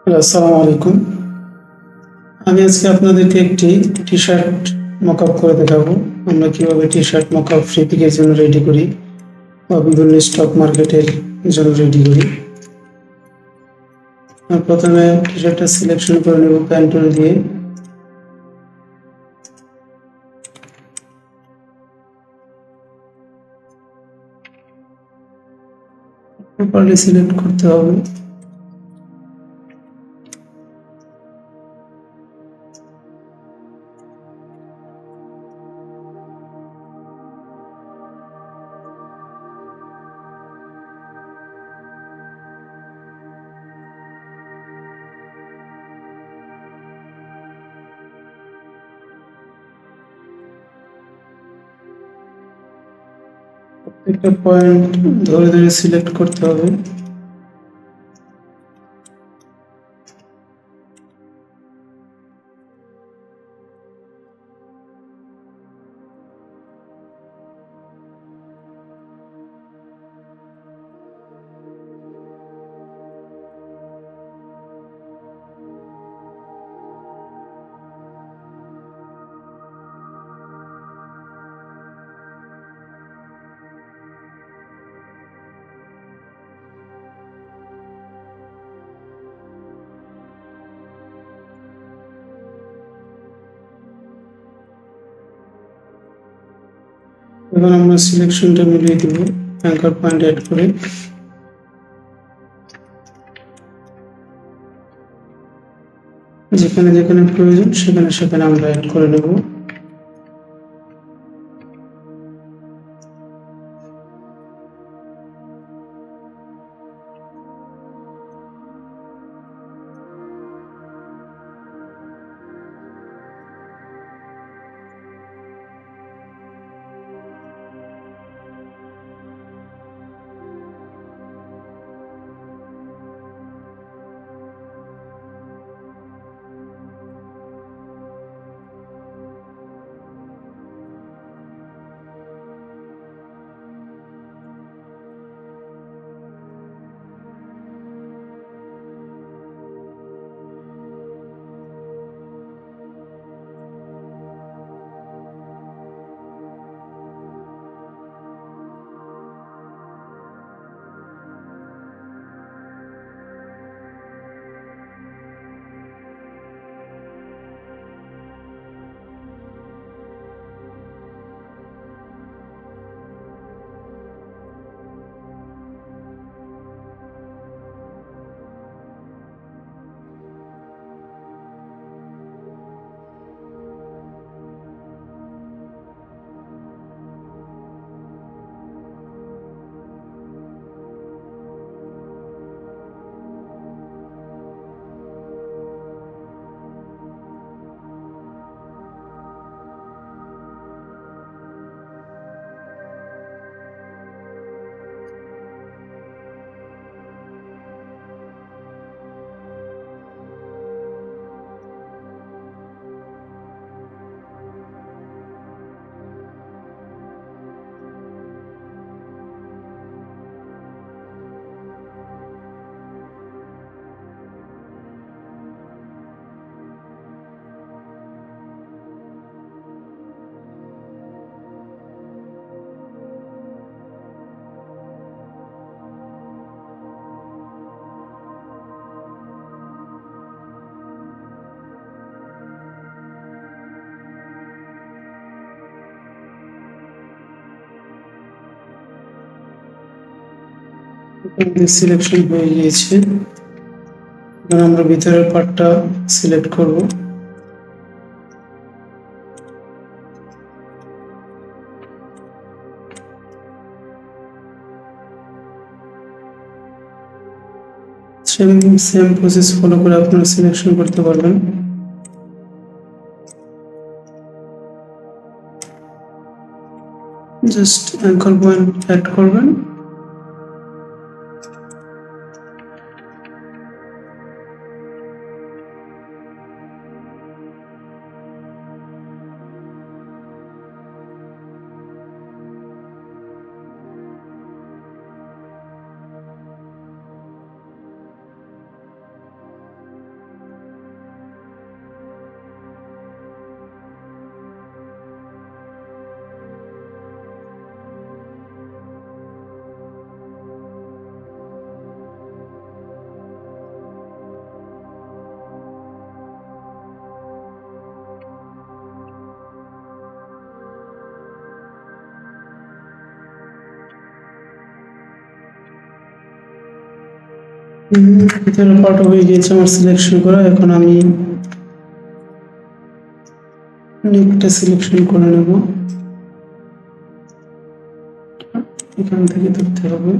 আসসালামু আলাইকুম। আমি আজকে আপনাদেরকে একটি টি-শার্ট মকআপ করে দেখাবো। আমরা কিভাবে টি-শার্ট মকআপ ফ্রি পিকের জন্য রেডি করি বা বিভিন্ন স্টক মার্কেটের জন্য রেডি করি। প্রথমে টি-শার্টটা সিলেকশন করে নেব প্যান টুল দিয়ে। প্রপারলি সিলেক্ট করতে হবে। প্রত্যেকটা পয়েন্ট ধরে ধরে সিলেক্ট করতে হবে। এবার আমরা সিলেকশনটা মিলিয়ে দেব অ্যাঙ্কার পয়েন্ট অ্যাড করে। যেখানে যেখানে প্রয়োজন সেখানে সেখানে আমরা অ্যাড করে নেব। সিলেকশন হয়ে গিয়েছে। এবার আমরা ভিতরের পার্টটা সিলেক্ট করব। সেম প্রসেস ফলো করে আপনারা সিলেকশন করতে পারবেন। জাস্ট অ্যাঙ্কর পয়েন্ট অ্যাড করবেন। ভিতরে পার্ট হয়ে গিয়েছে আমার সিলেকশন করা। এখন আমি নেকটা সিলেকশন করে নেব, এখান থেকে ধরতে হবে।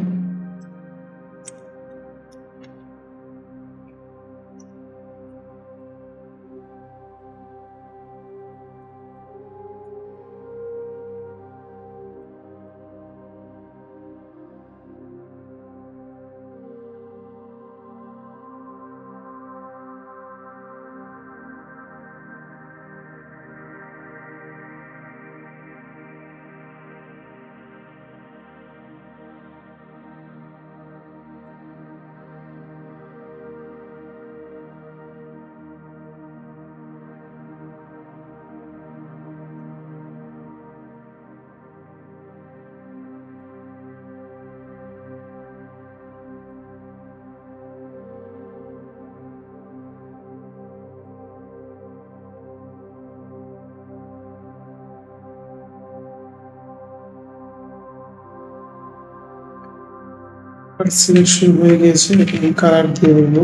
সিলেকশন হয়ে গিয়েছে, এখানে কালার দিয়ে দেব।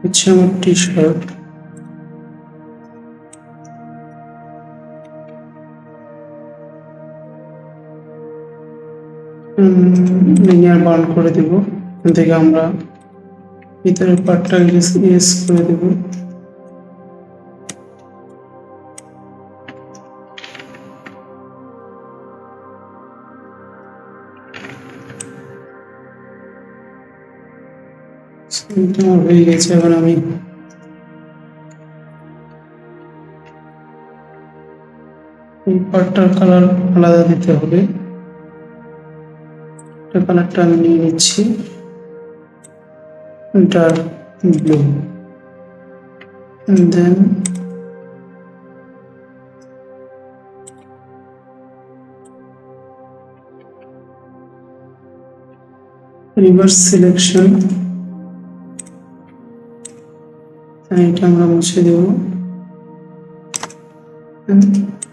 হচ্ছে আমার টি শার্ট। লিনিয়ার বাউন্ড করে দেব। এখান থেকে আমরা ভিতরের পার্টটা ইয়েস করে দেব। আমার হয়ে গেছে। এখন আমি এই পার্টটার কালার আলাদা দিতে হবে। কালারটা আমি নিয়ে নিচ্ছি ডার্ক ব্লু, দেন রিভার্স সিলেকশন, এটা আমরা মুছে দেব।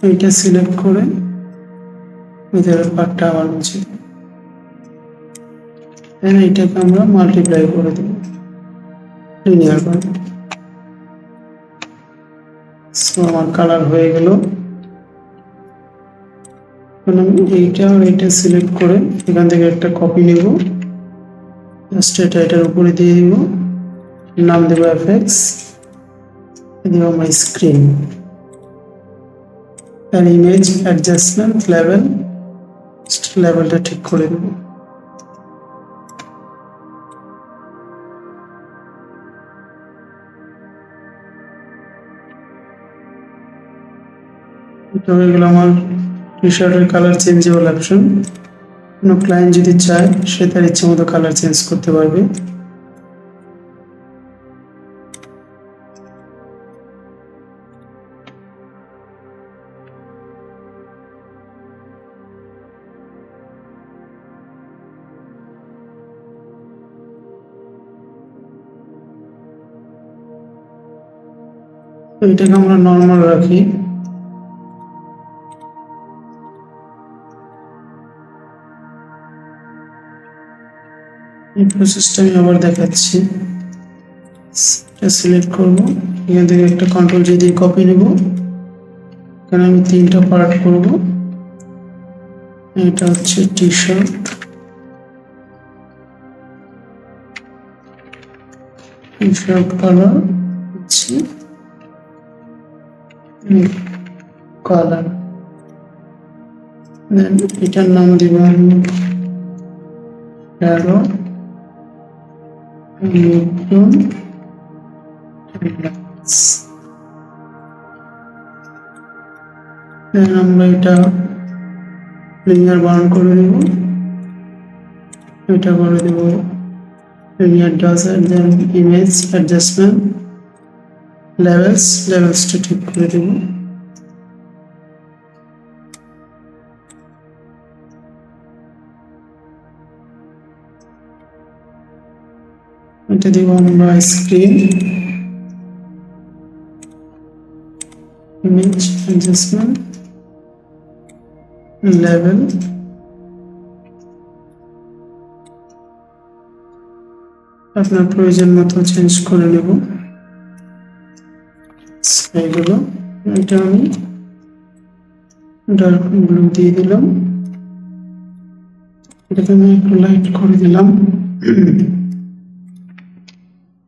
এইটা সিলেক্ট করে ভিতরের পার্টটা আবার মুছে দেব। দেন এইটাকে আমরা মাল্টিপ্লাই করে দেব লিনিয়ার করে। সো আমার কালার হয়ে গেল। এখন আমি এইটা আর এইটা সিলেক্ট করে এখান থেকে একটা কপি নেব, জাস্ট এটা এটার উপরে দিয়ে দিব, নাম দেব এফএক্স, দিব মাই স্ক্রিন, আর ইমেজ অ্যাডজাস্টমেন্ট লেভেল, লেভেলটা ঠিক করে দেব। এটা হয়ে গেল আমার টি শার্টের কালার চেঞ্জেবল অপশন। কোনো ক্লায়েন্ট যদি চায় সে তার ইচ্ছে মতো কালার চেঞ্জ করতে পারবে। এটাকে আমরা নর্মাল রাখি। এই প্রসেসটা আমি আবার দেখাচ্ছি। এটা সিলেক্ট করব, এখান থেকে একটা কন্ট্রোল জি দিয়ে কপি নেব। এখানে আমি তিনটা পার্ট করব। এটা হচ্ছে T shirt, T shirt colour হচ্ছে কালার, দেন এটার নাম দিব আমি অ্যারো নিউটন রিল্যাক্স। দেন আমরা এটা লিনিয়ার বাউন্ড করে দেব, এটা করে দেব লিনিয়ার ডাজার, দেন ইমেজ অ্যাডজাস্টমেন্ট লেভেলসটা ঠিক করে দেব। এটা দিব আমরা স্ক্রিন, image adjustment, level, আপনার প্রয়োজন মতো চেঞ্জ করে নেব। এগুলো এটা আমি ডার্ক ব্লু দিয়ে দিলাম, এটাকে আমি একটু লাইট করে দিলাম।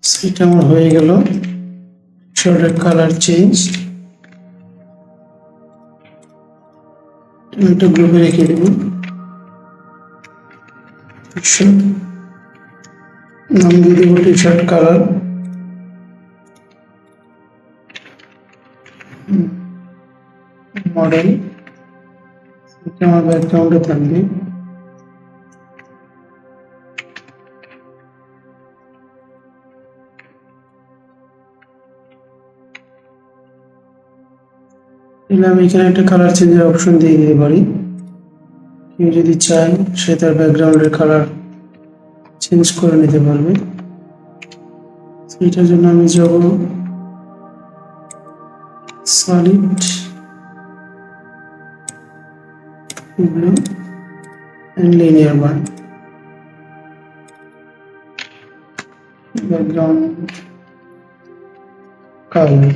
সেটা আমার হয়ে গেল শর্টের কালার চেঞ্জ। একটা গ্রুপে রেখে দেব, নাম দিয়ে দেবো টি শার্ট কালার। মডেল এটা আমার ব্যাকগ্রাউন্ডে থাকবে। আমি এখানে একটা কালার চেঞ্জের অপশন দিয়ে দিতে পারি। কেউ যদি চায় সে তার ব্যাকগ্রাউন্ডের কালার চেঞ্জ করে নিতে পারবে। এটার জন্য আমি যাব solid blue and linear burn, background colour.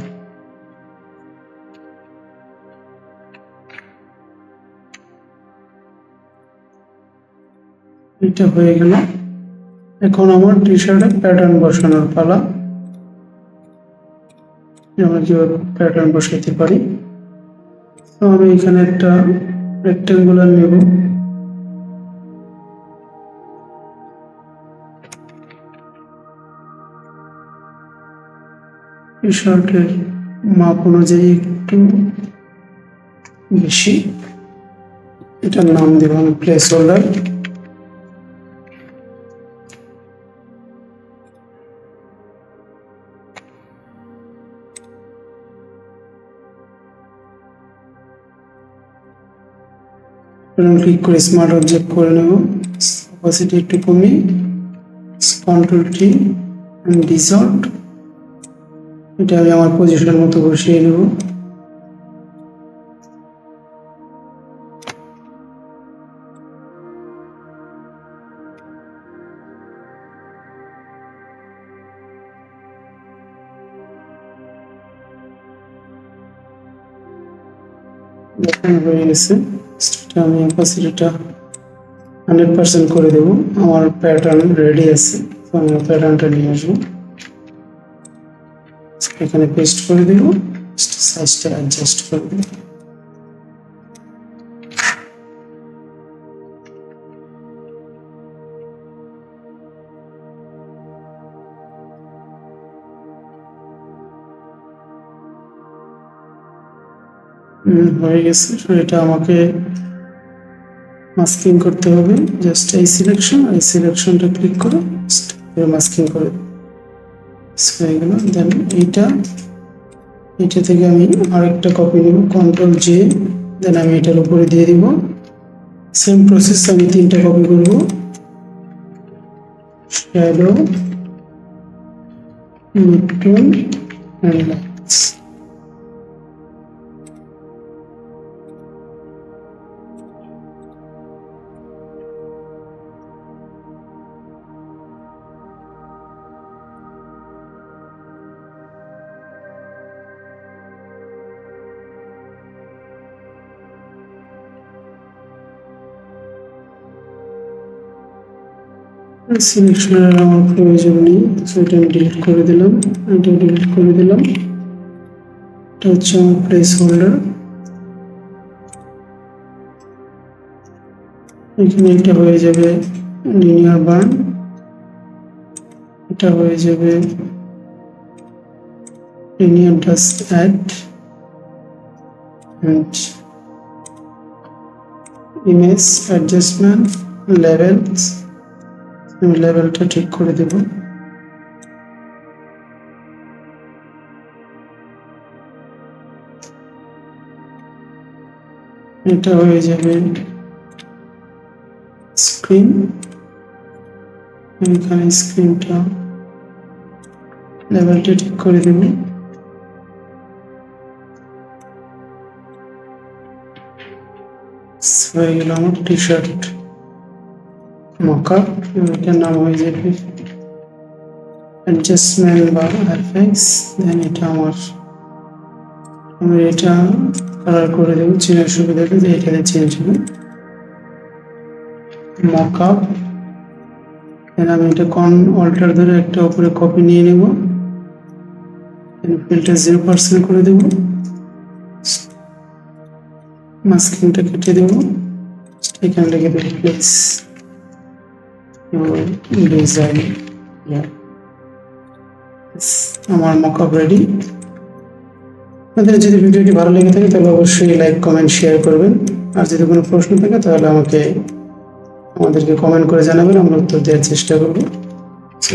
এটা হয়ে গেল। এখন আমার টি শার্টের প্যাটার্ন বসানোর পালা। আমরা কিভাবে প্যাটার্ন বসাইতে পারি, তো আমি এখানে একটা রেক্টেঙ্গুলার নেব, টি শার্টের মাপ অনুযায়ী একটু বেশি। এটার নাম দেব আমি প্লেস হোল্ডার। ক্লিক করে স্মার্ট অবজেক্ট করে নেব, অপাসিটি একটু কমিয়ে কন্ট্রোল টি এন্ড ডিসঅর্ট। এটা আমি আমার পজিশন মতো বসিয়ে নেব। দেখানো হয়ে গেছে। আমি অপাসিটিটা 100% করে দেব। আমার প্যাটার্ন রেডি আছে, তো আমি প্যাটার্নটা নিয়ে আসবো, এখানে পেস্ট করে দেব, সাইজটা অ্যাডজাস্ট করে দেব। হয়ে গেছে। এটা আমাকে মাস্কিং করতে হবে, জাস্ট এই সিলেকশন আর এই সিলেকশনটা ক্লিক করে মাস্কিং করে হয়ে গেল। দেন এইটা থেকে আমি আরেকটা কপি নেব, কন্ট্রোল জে, দেন আমি এটার উপরে দিয়ে দিব। সেম প্রসেস আমি 3টা কপি করব, শ্যাডো, মিডটোন এন্ড লাইটস। সিলেকশনের আমার প্রয়োজন নেই, সেটা আমি ডিলিট করে দিলাম, এটা ডিলিট করে দিলাম। এটা হচ্ছে আমার প্লেস হোল্ডার। এখানে এটা হয়ে যাবে লিনিয়ার বার্ন, এটা হয়ে যাবে linear dodge add and image adjustment, levels. আমি লেভেলটা ঠিক করে দেব। এটা হয়ে যাবে স্ক্রিন, এখানে স্ক্রিনটা লেভেলটা ঠিক করে দেব। হয়ে গেল আমার টি শার্ট মকআপ। এটার নাম হয়ে যাবে অ্যাডজাস্টমেন্ট বা এফএক্স। দেন এটা আমি এটা কালার করে দেবো চেনার সুবিধাতে, যে এটাতে চেঞ্জ হবে মকআপ। দেন আমি এটা অল্টার ধরে একটা উপরে কপি নিয়ে নেব, ফিল্টার 0% করে দেব, মাস্কিংটা কেটে দেব, এখানে লিখে দেব প্লেস ডিজাইন। আমার মকআপ রেডি। আপনাদের যদি ভিডিওটি ভালো লেগে থাকে তাহলে অবশ্যই লাইক কমেন্ট শেয়ার করবেন। আর যদি কোনো প্রশ্ন থাকে তাহলে আমাদেরকে কমেন্ট করে জানাবেন, আমরা উত্তর দেওয়ার চেষ্টা করবো।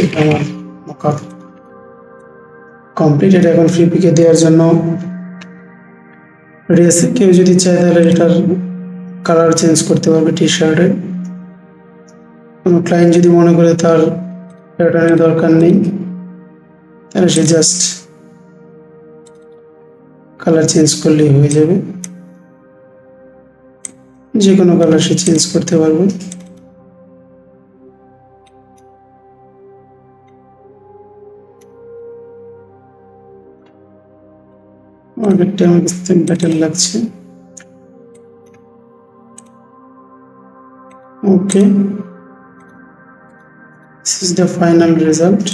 এটা আমার মকআপ কমপ্লিট। এটা এখন ফ্রি পিকে দেওয়ার জন্য রেসে কেউ যদি চায় তাহলে এটার কালার চেঞ্জ করতে পারবে টি শার্টের। কোনো ক্লায়েন্ট যদি মনে করে তার প্যাটার্নের দরকার নেই, তাহলে সে জাস্ট কালার চেঞ্জ করলেই হয়ে যাবে, যে কোনো কালার সে চেঞ্জ করতে পারবে। অনেকটা আমার কাছে বেটার লাগছে। ওকে, this is the final result.